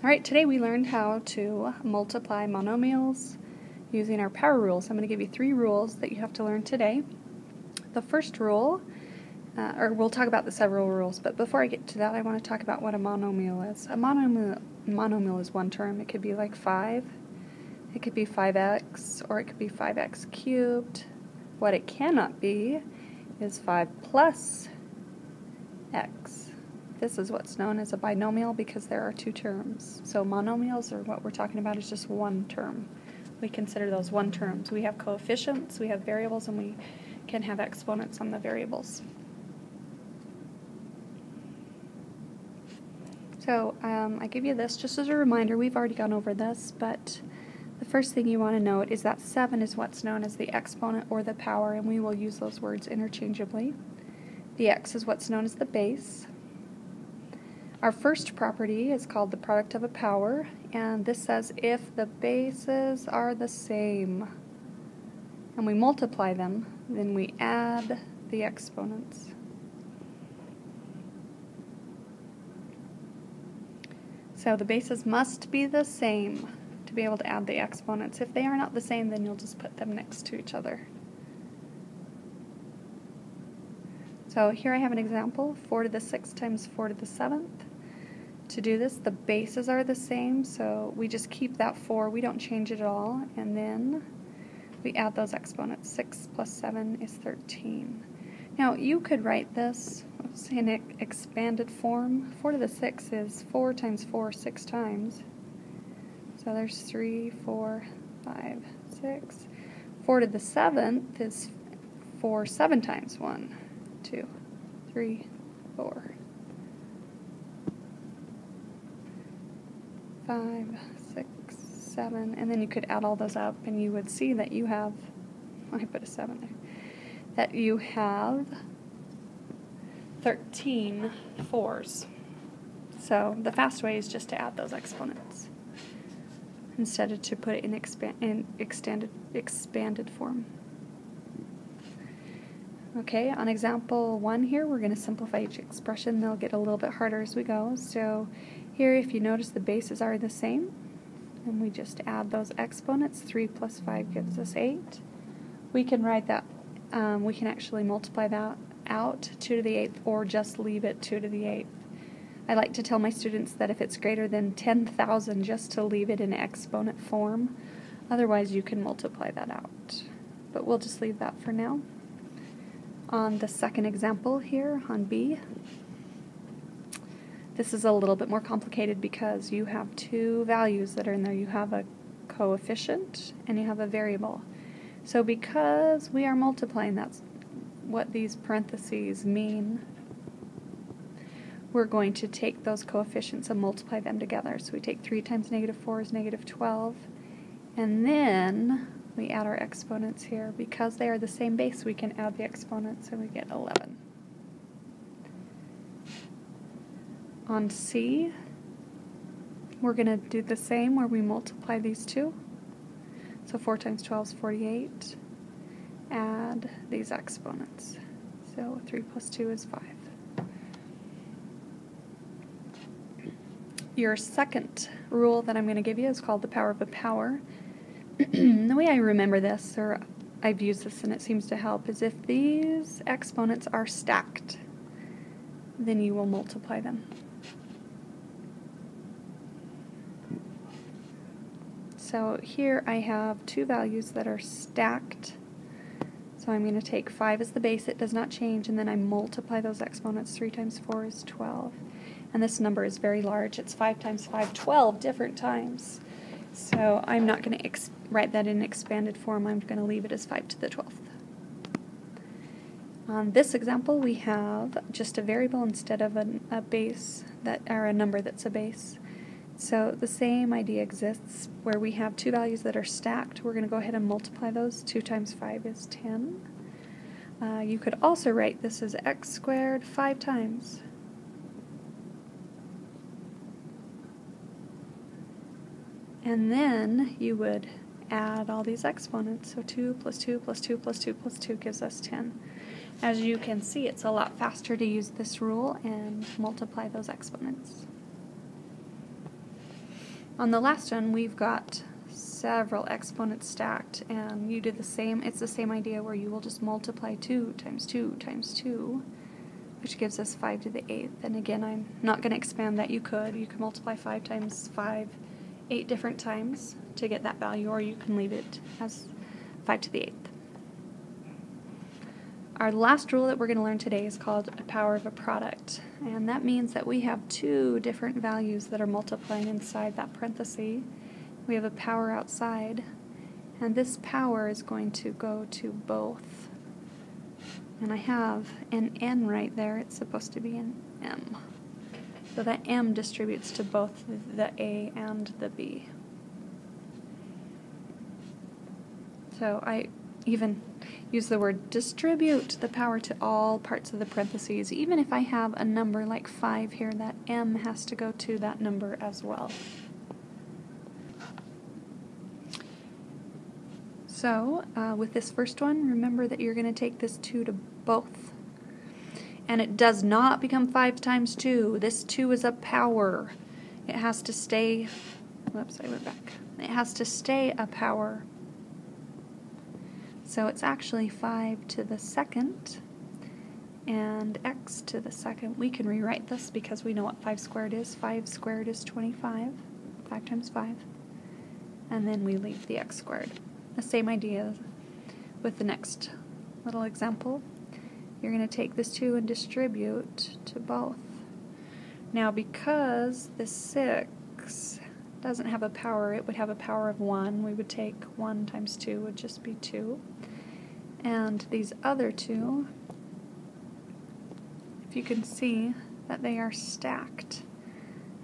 Alright, today we learned how to multiply monomials using our power rules. I'm going to give you 3 rules that you have to learn today. The first rule, or we'll talk about the several rules, but before I get to that I want to talk about what a monomial is. A monomial is one term. It could be like 5, it could be 5x, or it could be 5x cubed. What it cannot be is 5 plus x. This is what's known as a binomial because there are 2 terms. So monomials, or what we're talking about, is just one term. We consider those one terms. We have coefficients, we have variables, and we can have exponents on the variables. So I give you this just as a reminder. We've already gone over this, but the first thing you want to note is that 7 is what's known as the exponent or the power, and we will use those words interchangeably. The x is what's known as the base. Our first property is called the product of a power, and this says if the bases are the same and we multiply them, then we add the exponents. So the bases must be the same to be able to add the exponents. If they are not the same, then you'll just put them next to each other. So here I have an example, 4 to the 6th times 4 to the 7th. To do this, the bases are the same, so we just keep that 4, we don't change it at all, and then we add those exponents. 6 plus 7 is 13. Now you could write this in expanded form. 4 to the 6th is 4 times 4 6 times. So there's 3, 4, 5, 6. 4 to the 7th is 4 7 times. 1, 2, 3, 4. 5, 6, 7, and then you could add all those up and you would see that you have, I put a 7 there, that you have 13 4s. So the fast way is just to add those exponents instead of to put it in expanded form. Okay, on example 1 here, we're going to simplify each expression. They'll get a little bit harder as we go. So here, if you notice, the bases are the same, and we just add those exponents. 3 plus 5 gives us 8. We can write that, we can actually multiply that out, 2 to the 8th, or just leave it 2 to the 8th. I like to tell my students that if it's greater than 10,000, just to leave it in exponent form. Otherwise, you can multiply that out. But we'll just leave that for now. On the second example here, on B, this is a little bit more complicated because you have 2 values that are in there. You have a coefficient and you have a variable. So because we are multiplying, that's what these parentheses mean, we're going to take those coefficients and multiply them together. So we take 3 times negative 4 is negative 12, and then we add our exponents here. Because they are the same base, we can add the exponents and we get 11. On C, we're going to do the same where we multiply these 2. So 4 times 12 is 48. Add these exponents. So 3 plus 2 is 5. Your second rule that I'm going to give you is called the power of a power. The way I remember this, or I've used this and it seems to help, is if these exponents are stacked, then you will multiply them. So here I have 2 values that are stacked. So I'm going to take 5 as the base, it does not change, and then I multiply those exponents. 3 times 4 is 12. And this number is very large. It's 5 times 5, 12 different times. So I'm not going to write that in expanded form. I'm going to leave it as 5 to the 12th. On this example, we have just a variable instead of a base, or a number that's a base. So the same idea exists where we have 2 values that are stacked. We're going to go ahead and multiply those. 2 times 5 is 10. You could also write this as x squared 5 times. And then you would add all these exponents. So 2 plus 2 plus 2 plus 2 plus 2 gives us 10. As you can see, it's a lot faster to use this rule and multiply those exponents. On the last one, we've got several exponents stacked, and you do the same. It's the same idea where you will just multiply 2 times 2 times 2, which gives us 5 to the 8th. And again, I'm not going to expand that. You could multiply 5 times 5 8 different times to get that value, or you can leave it as 5 to the 8th. Our last rule that we're going to learn today is called a power of a product, and that means that we have two different values that are multiplying inside that parenthesis. We have a power outside, and this power is going to go to both. And I have an N right there. It's supposed to be an M. So that M distributes to both the A and the B. So I even use the word distribute the power to all parts of the parentheses. Even if I have a number like 5 here, that M has to go to that number as well. So with this first one, remember that you're going to take this 2 to both. And it does not become 5 times 2. This 2 is a power. It has to stay, whoops, I went back. It has to stay a power. So it's actually 5 to the second and x to the second. We can rewrite this because we know what 5 squared is. 5 squared is 25, 5 times 5. And then we leave the x squared. The same idea with the next little example. You're going to take this 2 and distribute to both. Now because this 6 doesn't have a power, it would have a power of 1. We would take 1 times 2 would just be 2. And these other two, if you can see that they are stacked,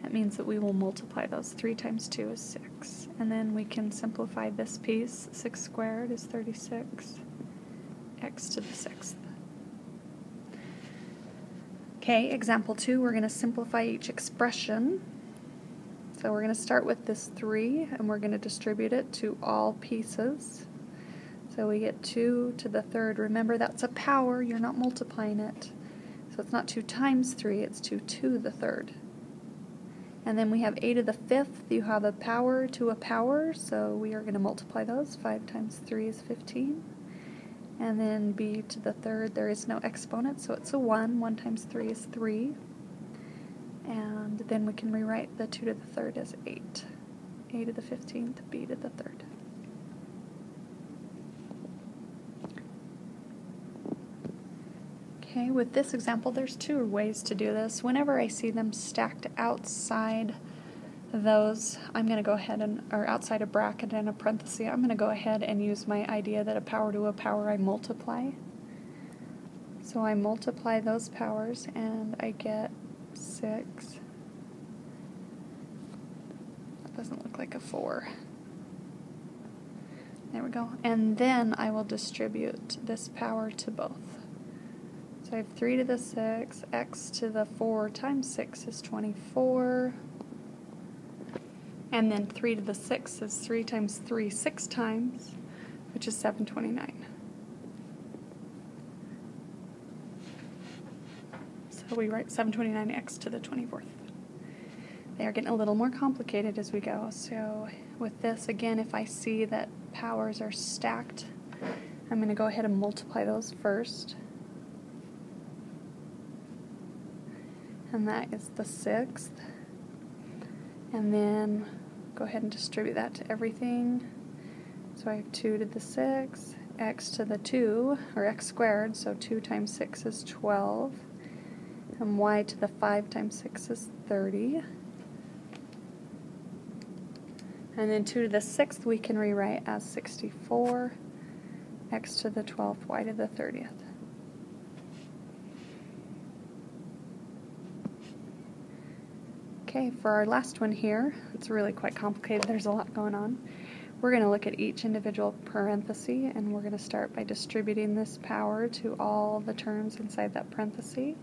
that means that we will multiply those. 3 times 2 is 6. And then we can simplify this piece. 6 squared is 36. X to the 6th. Okay, example 2, we're going to simplify each expression. So we're going to start with this 3, and we're going to distribute it to all pieces. So we get 2 to the 3rd. Remember, that's a power. You're not multiplying it. So it's not 2 times 3, it's 2 to the 3rd. And then we have a to the 5th. You have a power to a power, so we are going to multiply those. 5 times 3 is 15. And then b to the 3rd, there is no exponent, so it's a 1. 1 times 3 is 3. And then we can rewrite the 2 to the 3rd as 8. A to the 15th, b to the 3rd. Okay, with this example, there's 2 ways to do this. Whenever I see them stacked outside those, I'm going to go ahead and, or outside a bracket and a parenthesis, I'm going to go ahead and use my idea that a power to a power I multiply. So I multiply those powers and I get 6. That doesn't look like a 4. There we go. And then I will distribute this power to both. So I have 3 to the 6, x to the 4 times 6 is 24. And then 3 to the 6 is 3 times 3 6 times, which is 729. So we write 729x to the 24th. They are getting a little more complicated as we go. So with this, again, if I see that powers are stacked, I'm going to go ahead and multiply those first. And that is the 6th. And then go ahead and distribute that to everything. So I have 2 to the 6, x to the 2, or x squared, so 2 times 6 is 12. And y to the 5 times 6 is 30. And then 2 to the 6th we can rewrite as 64, x to the 12th, y to the 30th. Okay, for our last one here, it's really quite complicated, there's a lot going on. We're going to look at each individual parenthesis, and we're going to start by distributing this power to all the terms inside that parenthesis.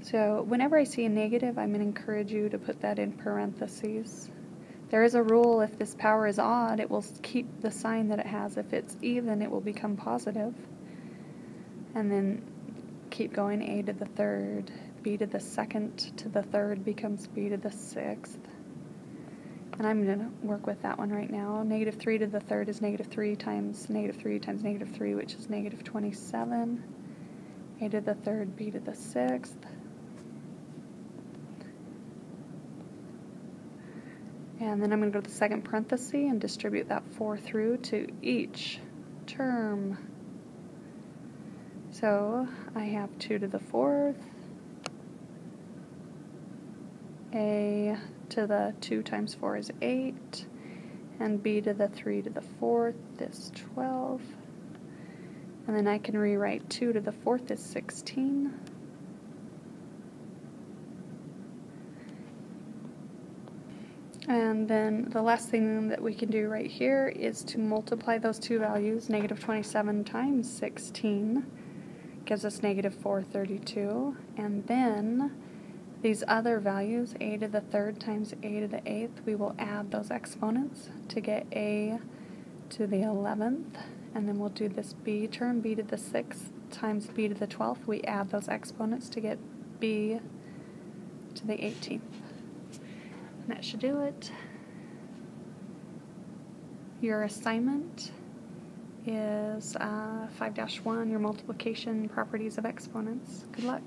So whenever I see a negative, I'm going to encourage you to put that in parentheses. There is a rule: if this power is odd, it will keep the sign that it has. If it's even, it will become positive. And then keep going, a to the 3rd, b to the 2nd to the 3rd becomes b to the 6th. And I'm going to work with that one right now. Negative 3 to the third is negative 3 times negative 3 times negative 3, which is negative 27. A to the third, b to the sixth. And then I'm going to go to the second parenthesis and distribute that 4 through to each term. So I have 2 to the fourth, a to the 2 times 4 is 8, and b to the 3 to the fourth is 12. And then I can rewrite 2 to the fourth is 16. And then the last thing that we can do right here is to multiply those two values. Negative 27 times 16 gives us negative 432. And then these other values, a to the third times a to the eighth, we will add those exponents to get a to the 11th. And then we'll do this b term, b to the 6th times b to the 12th. We add those exponents to get b to the 18th. And that should do it. Your assignment is 5-1, your multiplication properties of exponents. Good luck.